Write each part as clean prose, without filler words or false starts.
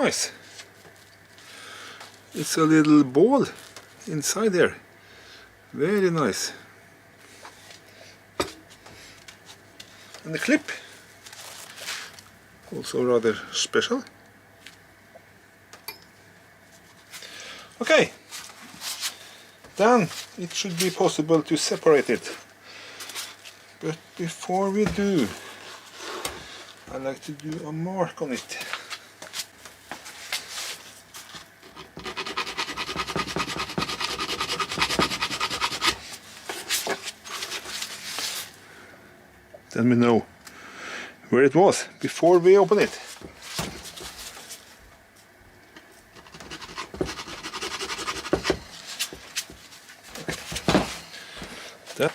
nice. It's a little ball inside there. Very nice. And the clip, also rather special. Okay, then it should be possible to separate it. But before we do, I like to do a mark on it. Then we know where it was before we open it. That.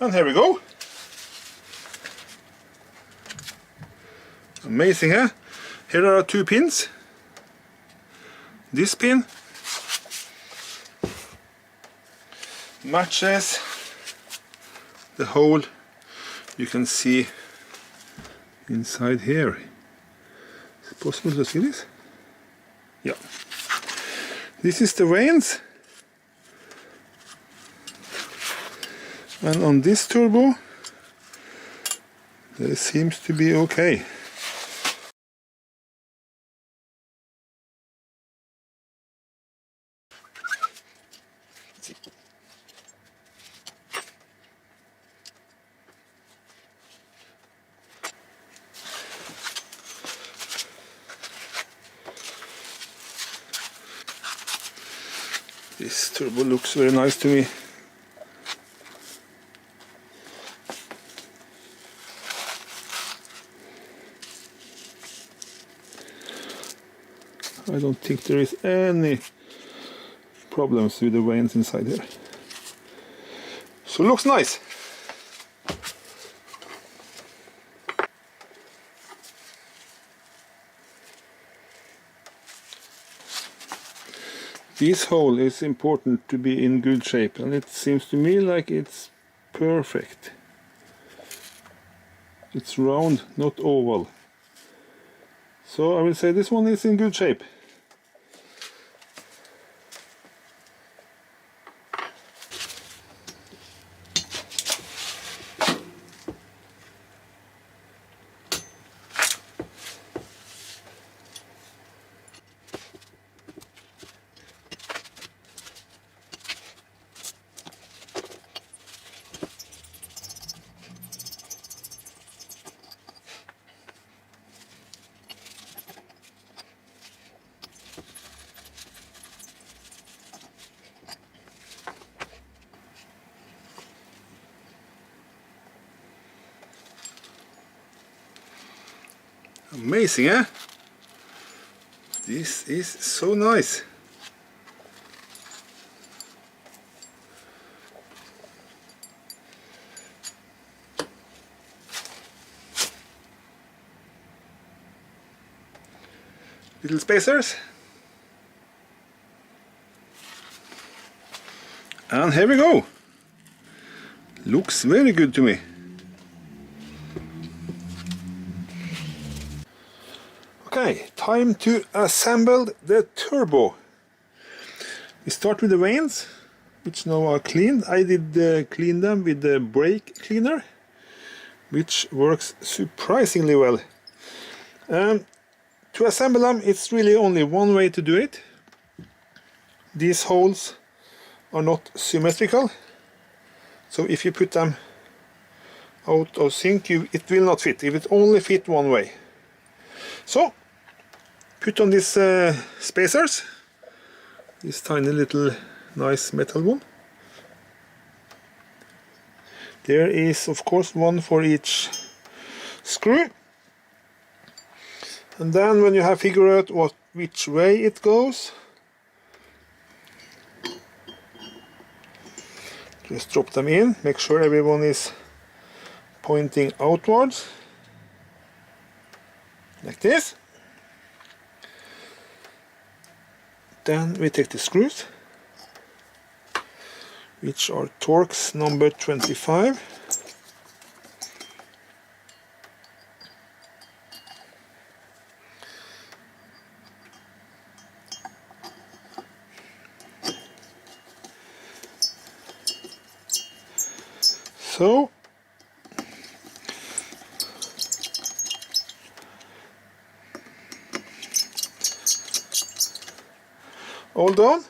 And here we go. Amazing, huh? Here are 2 pins. This pin matches the hole you can see inside here. Is it possible to see this? Yeah. This is the vanes. And on this turbo, it seems to be okay. This turbo looks very nice to me. I don't think there is any problems with the vanes inside here. So looks nice. This hole is important to be in good shape, and it seems to me like it's perfect. It's round, not oval. So I will say this one is in good shape. Amazing, eh? This is so nice. Little spacers. And here we go. Looks very good to me. Okay, time to assemble the turbo. We start with the vanes, which now are cleaned. I did clean them with the brake cleaner, which works surprisingly well. To assemble them, it's really only one way to do it. These holes are not symmetrical, so if you put them out of sync, it will not fit. It will only fit one way. So put on these spacers, this tiny little nice metal one. There is of course one for each screw, and then when you have figured out which way it goes, Just drop them in, make sure everyone is pointing outwards, like this. Then we take the screws, which are Torx number 25. So all done.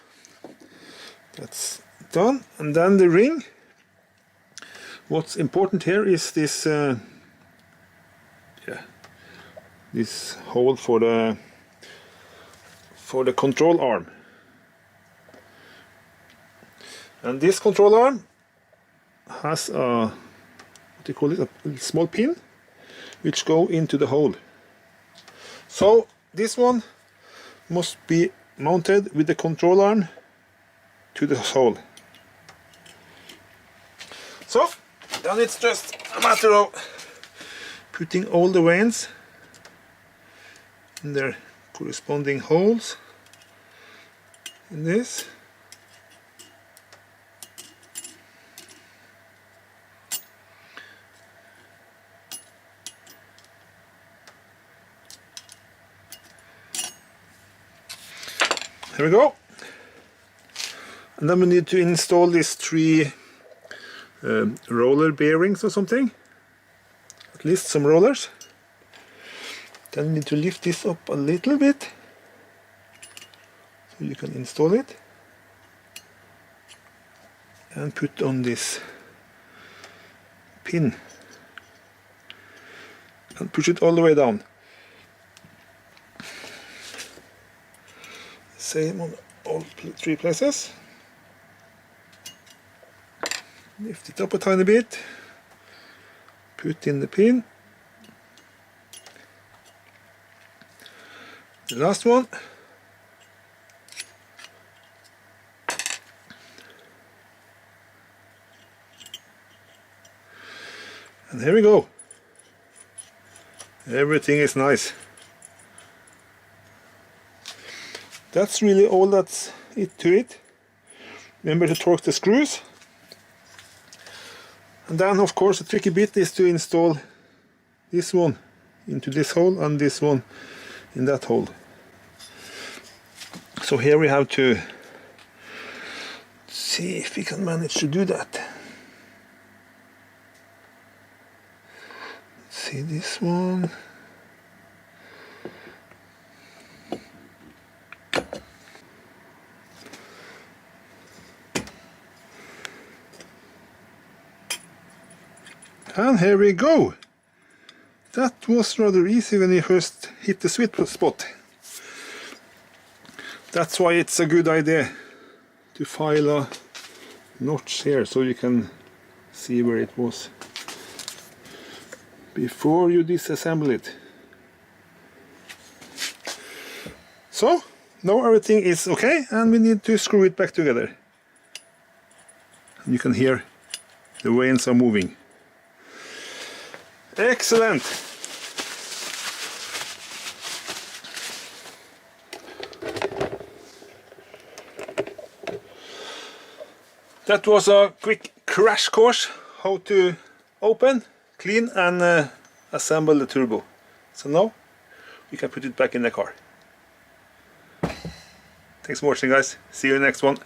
That's done. And then the ring. What's important here is this this hole for the control arm. And this control arm has a, what do you call it, a small pin which go into the hole. So this one must be mounted with the control arm to the hole. So then it's just a matter of putting all the vanes in their corresponding holes in this. Here we go. And then we need to install these 3 roller bearings or something. At least some rollers. Then we need to lift this up a little bit so you can install it. And put on this pin. And push it all the way down. Same on all 3 places. Lift it up a tiny bit. Put in the pin. The last one. And here we go. Everything is nice. That's really all that's to it. Remember to torque the screws. And then of course the tricky bit is to install this one into this hole and this one in that hole. So here we have to see if we can manage to do that. Let's see this one. And here we go. That was rather easy when you first hit the sweet spot. That's why it's a good idea to file a notch here so you can see where it was before you disassemble it. So now everything is okay and we need to screw it back together. And you can hear the vanes are moving. Excellent! That was a quick crash course how to open, clean and assemble the turbo. So now we can put it back in the car. Thanks for watching guys, see you in the next one.